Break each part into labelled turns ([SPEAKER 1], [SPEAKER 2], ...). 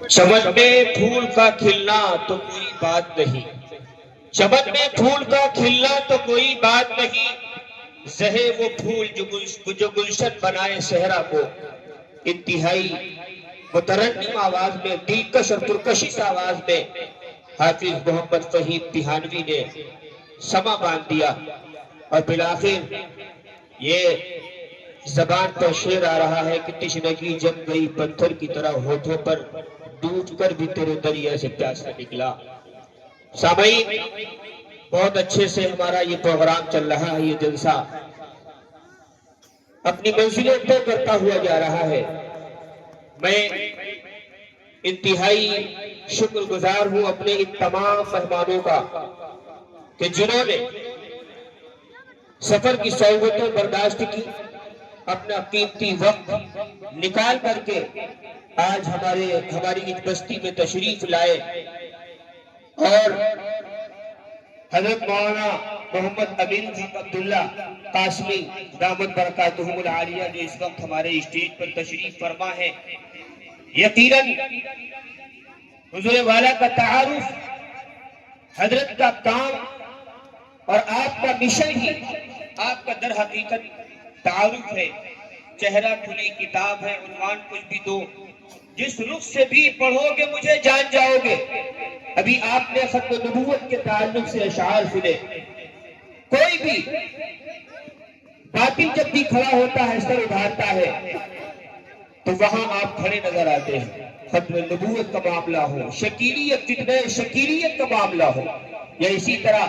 [SPEAKER 1] چمن میں پھول کا کھلنا تو کوئی بات نہیں، چمن میں پھول کا کھلنا تو کوئی بات نہیں، زہے وہ پھول جو گلشن بنائے صحرا کو۔ انتہائی مترنم آواز میں، دلکش اور پرکشش آواز میں حافظ محمد فہیم تہانوی نے سما باندھ دیا، اور بالآخر یہ زبان پر شعر آ رہا ہے کہ تشنگی جم گئی پتھر کی طرح ہونٹوں پر، ڈوب کر بھی تیرے دریا سے پیاسا نکلا۔ سامعین، بہت اچھے سے ہمارا یہ پروگرام چل رہا ہے، یہ جلسہ اپنی منزلوں طے کرتا ہوا جا رہا ہے۔ میں انتہائی شکر گزار ہوں اپنے ان تمام مہمانوں کا کہ جنہوں نے سفر کی صعوبتیں برداشت کی، اپنا قیمتی وقت نکال کر کے آج ہماری اس بستی میں تشریف لائے، اور حضرت مولانا محمد امین عبداللہ قاسمی دامت برکاتہم العالیہ جو اس وقت ہمارے اسٹیج پر تشریف فرما ہے، یقیناً حضور والا کا تعارف، حضرت کا کام اور آپ کا مشن ہی آپ کا در حقیقت تعارف ہے۔ چہرہ کھلی کتاب ہے، عنوان کچھ بھی دو، جس رخ سے بھی پڑھو گے مجھے جان جاؤ گے۔ ابھی آپ نے ختم نبوت کے تعلق سے اشعار سنے، کوئی بھی باطل جب بھی کھڑا ہوتا ہے، سر اٹھاتا ہے، تو وہاں آپ کھڑے نظر آتے ہیں۔ ختم نبوت کا معاملہ ہو، شکیلیت فتنہ شکیلیت کا معاملہ ہو، یا اسی طرح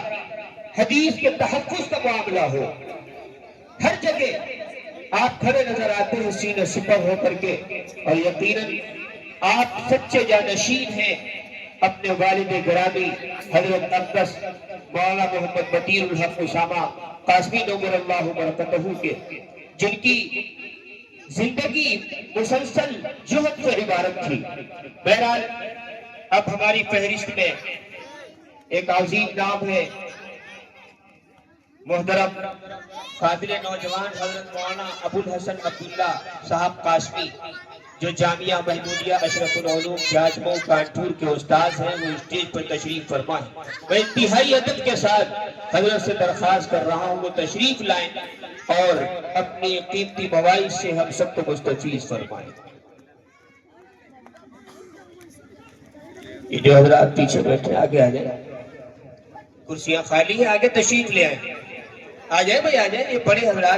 [SPEAKER 1] حدیث کے تحفظ کا معاملہ ہو، ہر جگہ آپ کھڑے نظر آتے ہیں سینہ سپر ہو کر کے، اور یقیناً آپ سچے جانشین ہیں اپنے والد گرامی حضرت اقدس مولانا محمد بطیر الحق اسامہ قاسمی نور اللہ برکتہ کے، جن کی زندگی مسلسل جہد سے عبارت تھی۔ بہرحال اب ہماری فہرست میں ایک عظیم نام ہے، محترم قابل نوجوان حضرت مولانا ابو الحسن عبداللہ صاحب قاسمی، جو جامعہ محمودیہ اشرف العلوم جاجمو کانپور کے استاذ ہیں، وہ اسٹیج پر تشریف فرما ہے۔ میں انتہائی ادب کے ساتھ حضرت سے درخواست کر رہا ہوں وہ تشریف لائیں اور اپنی قیمتی مواعظ سے ہم سب کو مستفیض فرمائیں۔ یہ جو حضرات پیچھے بیٹھے آگے آ جائیں، کرسیاں خالی ہیں، آگے تشریف لے آئیں، آ جائیں بھائی، آ جائیں، یہ بڑے حضرات